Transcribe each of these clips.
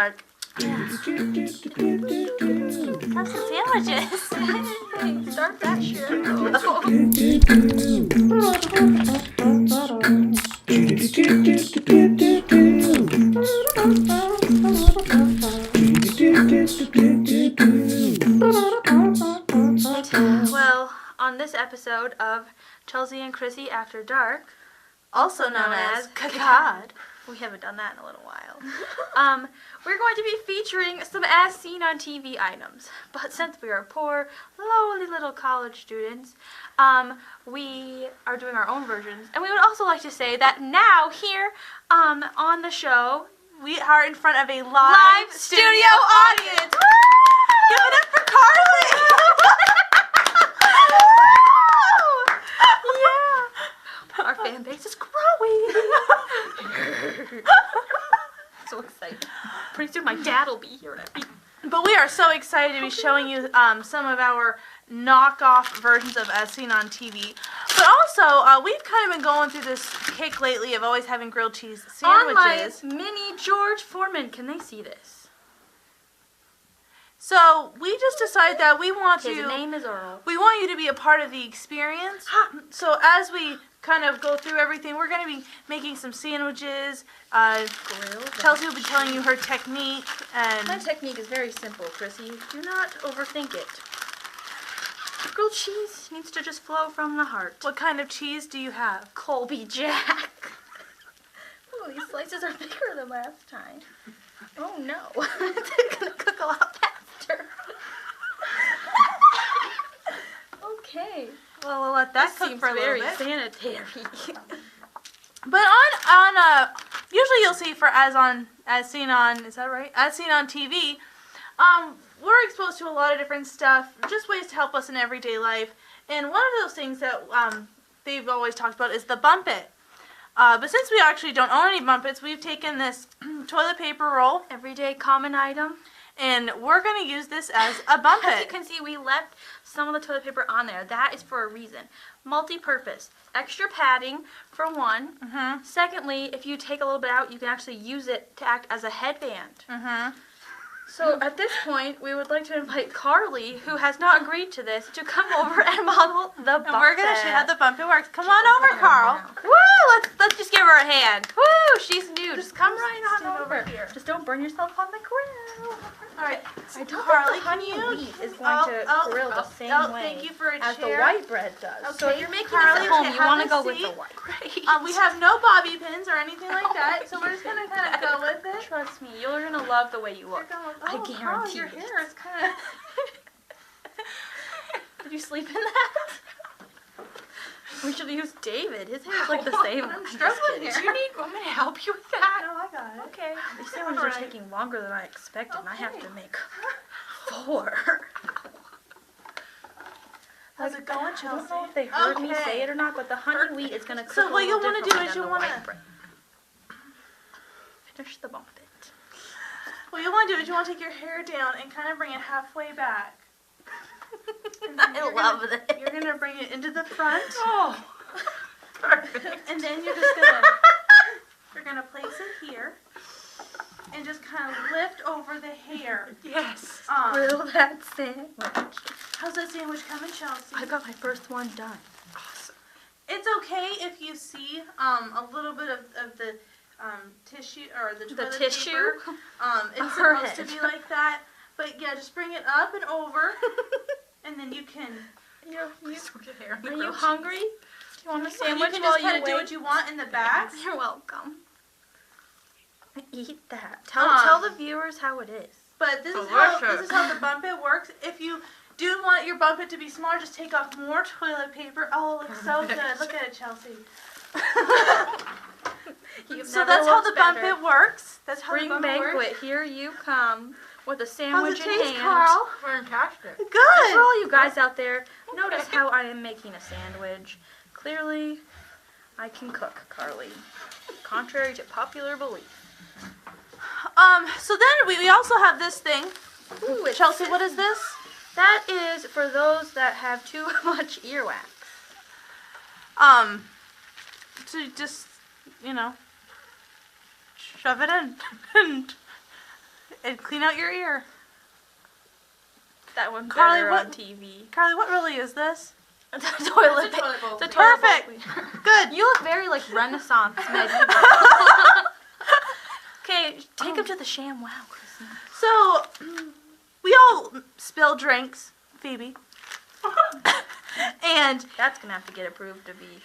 Dark. Have some sandwiches. Start that shit. Well, on this episode of Chelsea and Chrissy After Dark, also known as Cacad, we haven't done that in a little while, we're going to be featuring some as seen on TV items. But since we are poor, lowly little college students, we are doing our own versions. And we would also like to say that now here on the show, we are in front of a live studio audience. Woo! Give it up for Carly! Yeah! Our fan base is growing! So excited. Pretty soon my dad will be here. But we are so excited to be showing you some of our knockoff versions of As Seen on TV. But also, we've kind of been going through this kick lately of always having grilled cheese sandwiches. On my mini George Foreman. Can they see this? So we just decided that we want His name is Earl. We want you to be a part of the experience. So as we kind of go through everything, we're going to be making some sandwiches. Chelsea will be telling you her technique. And my technique is very simple, Chrissy. Do not overthink it. Grilled cheese needs to just flow from the heart. What kind of cheese do you have? Colby Jack. Oh, these slices are bigger than last time. Oh no, it's gonna cook a lot faster. Okay. Well, we'll let that This cook seems for a little very bit. sanitary. But usually you'll see for as seen on, is that right? As Seen on TV, we're exposed to a lot of different stuff, just ways to help us in everyday life. And one of those things that they've always talked about is the Bump It. But since we actually don't own any Bump Its, we've taken this toilet paper roll, Everyday common item. and we're going to use this as a Bump As you It. can see, we left some of the toilet paper on there. That is for a reason. Multi-purpose. Extra padding, for one. Mm-hmm. Secondly, if you take a little bit out, you can actually use it to act as a headband. Mm-hmm. So at this point, we would like to invite Carly, who has not agreed to this, to come over and model the Bump And we're going to show you how It. the Bump It works. Come on over, Carl. Woo! Let's just give her a hand. Woo! She's new. Just come right stand on over. over here. Just don't burn yourself on the grill. All right. I don't Carly, think the honey can you- wheat is going to grill the same way Thank you for a as the chair. white bread does. So Okay, if you're making Carly, this at home, okay, you have want a to go with seat. the white. Great. We have no bobby pins or anything like that, so we're just going to kind of go with it. Trust me, you're going to love the way you look. I Carl, guarantee your it. hair is kind of... Did you sleep in that? We should use David. His hair's like the same. I'm just struggling kidding. here. Do you need want me to help you with that? No, I got it. Okay. These sandwiches All are right. taking longer than I expected, and I have Okay. to make 4. How's it going, I don't Chelsea? know if they heard me Okay. say it or not, but the honey wheat is going to cook So a what little you'll wanna do differently is than you'll the wanna- white bread. Finish the Bump It. What you want to do is you want to take your hair down and kind of bring it halfway back. I love that. You're going to bring it into the front. Oh, perfect. And then you're just going to place it here. And just kind of lift over the hair. Yes. Grill Grill that sandwich. How's that sandwich coming, Chelsea? I got my first one done. Awesome. It's okay if you see a little bit of the tissue or the toilet tissue? paper. It's Her supposed to head. be like that. But yeah, just bring it up and over, and then you can. Are you hungry? Do you want a You sandwich can while just you kind of wait? do what you want in the back. You're welcome. Eat that. Tell the viewers how it is. But this is Delicious. how the Bump It works. If you do want your Bump It to be smaller, just take off more toilet paper. Oh, it looks so good. Look at it, Chelsea. So that's how the Bump It works. That's how Spring the Bump It banquet, works. here you come with a How's sandwich it in taste, hand. Carl? Fantastic. For Good. all you guys out there, notice how I am making a sandwich. Clearly, I can cook, Carly. Contrary to popular belief. So then we also have this thing. Ooh, it's Chelsea, what is this? That is for those that have too much earwax. To just, shove it in. And and clean out your ear. That one's Carly, better what- on TV. Carly, what really is this? It's a toilet. It's a toilet bowl. It's a toilet Perfect. bowl. Good. You look very like Renaissance medieval. Okay, take him to the sham. Wow, Chrissy. So, we all spill drinks, Phoebe. and That's gonna have to get approved to be.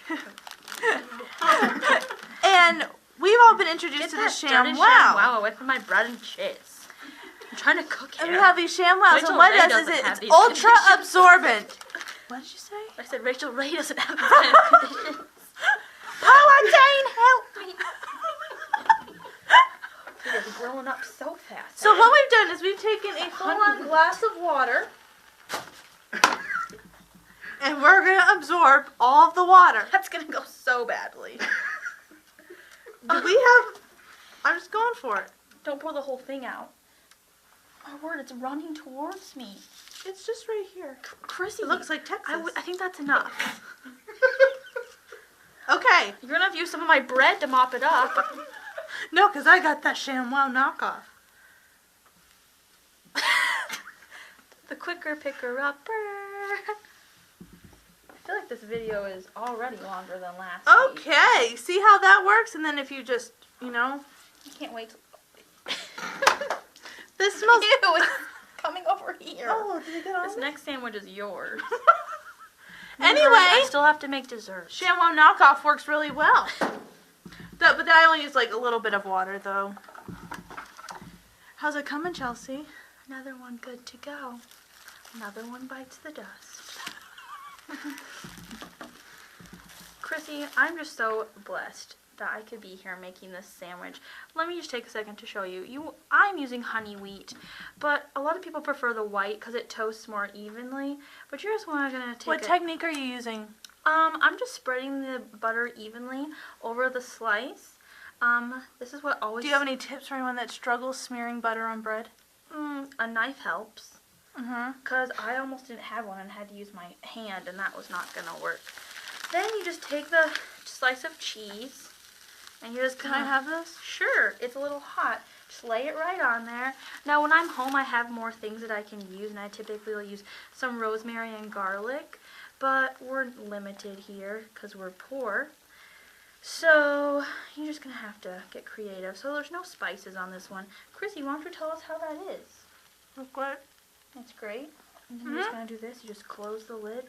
and we've all been introduced Get to the that sham dirty wow. ShamWow away from my bread and cheese. I'm trying to cook And here. we have these sham wows, Rachel and what Ray it does doesn't is have it's these ultra conditions. absorbent. What did you say? I said Rachel Ray doesn't have these kind of conditions. Palatine, help me! It is growing up so fast. So what we've done is we've taken a full-on glass of water, and we're gonna absorb all of the water. That's gonna go so badly. Do we have? I'm just going for it. Don't pour the whole thing out. My word, it's running towards me. It's just right here. Chrissy, It looks like Texas. I think that's enough. Okay. You're gonna have to use some of my bread to mop it up. No, because I got that ShamWow knockoff. The quicker picker upper. I feel like this video is already longer than last week. Okay. See how that works? And then if you just, I can't wait. this smells. Ew, it's coming over here. Oh, did it get on? This next sandwich is yours. Anyway, I still have to make dessert. ShamWow knockoff works really well. But I only use like a little bit of water though. How's it coming, Chelsea? Another one good to go. Another one bites the dust. Chrissy, I'm just so blessed that I could be here making this sandwich. Let me just take a second to show you. I'm using honey wheat, but a lot of people prefer the white because it toasts more evenly. But you're just gonna take What technique are you using? I'm just spreading the butter evenly over the slice. This is what always. Do you have any tips for anyone that struggles smearing butter on bread? A knife helps. Mm-hmm. Because I almost didn't have one and had to use my hand, and that was not going to work. Then you just take the slice of cheese, and you just Can I have this? Sure, it's a little hot. Just lay it right on there. Now, when I'm home, I have more things that I can use, and I typically will use some rosemary and garlic, but we're limited here because we're poor. So, you're just going to have to get creative. So, there's no spices on this one. Chrissy, why don't you tell us how that is? Look what? That's great. And then you're just going to do this. You just close the lid.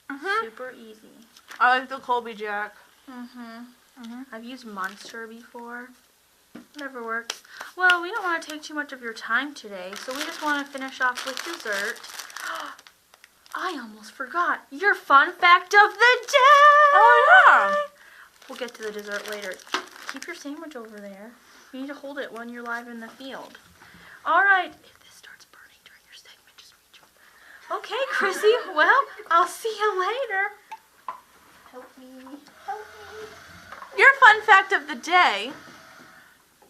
Mm-hmm. Super easy. I like the Colby Jack. I've used Monster before. Never works. Well, we don't want to take too much of your time today, so we just want to finish off with dessert. I almost forgot. Your fun fact of the day! Oh, yeah. We'll get to the dessert later. Keep your sandwich over there. You need to hold it when you're live in the field. All right. If this starts burning during your segment, just reach over. Okay, Chrissy. Well, I'll see you later. Help me. Help me. Your fun fact of the day.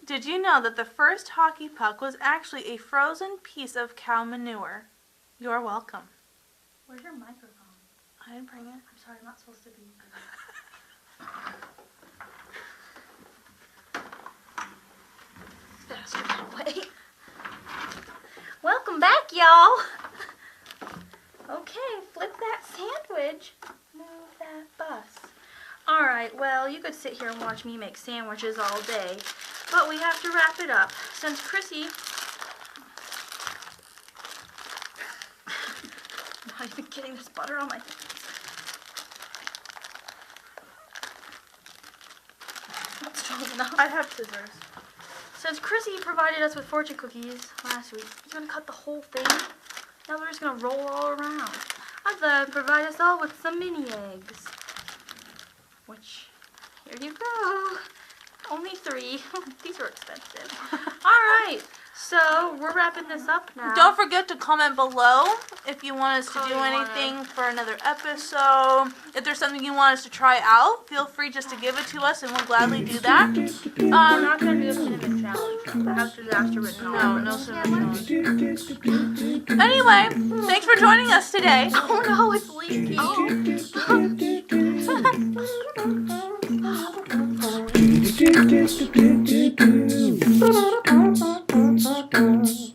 Did you know that the first hockey puck was actually a frozen piece of cow manure? You're welcome. Where's your microphone? I didn't bring it. I'm sorry, I'm not supposed to be. Faster that way. Welcome back, y'all. Okay, flip that sandwich. Move that bus. Alright, well, you could sit here and watch me make sandwiches all day, but we have to wrap it up. Since Chrissy... I'm not even getting this butter on my hands. Not strong enough. I have scissors. Since Chrissy provided us with fortune cookies last week, you're going to cut the whole thing? Now we're just going to roll all around. I'd love to provide us all with some mini eggs. Which, here you go. Only 3. These are expensive. Alright, so we're wrapping this up now. Don't forget to comment below if you want us to Call do you anything for another episode. If there's something you want us to try out, feel free just to give it to us and we'll gladly do that. We're not going to do a cinnamon challenge. That has disaster written all over it. No cinnamon challenge. Anyway, thanks for joining us today. Oh no, it's leaking. Oh.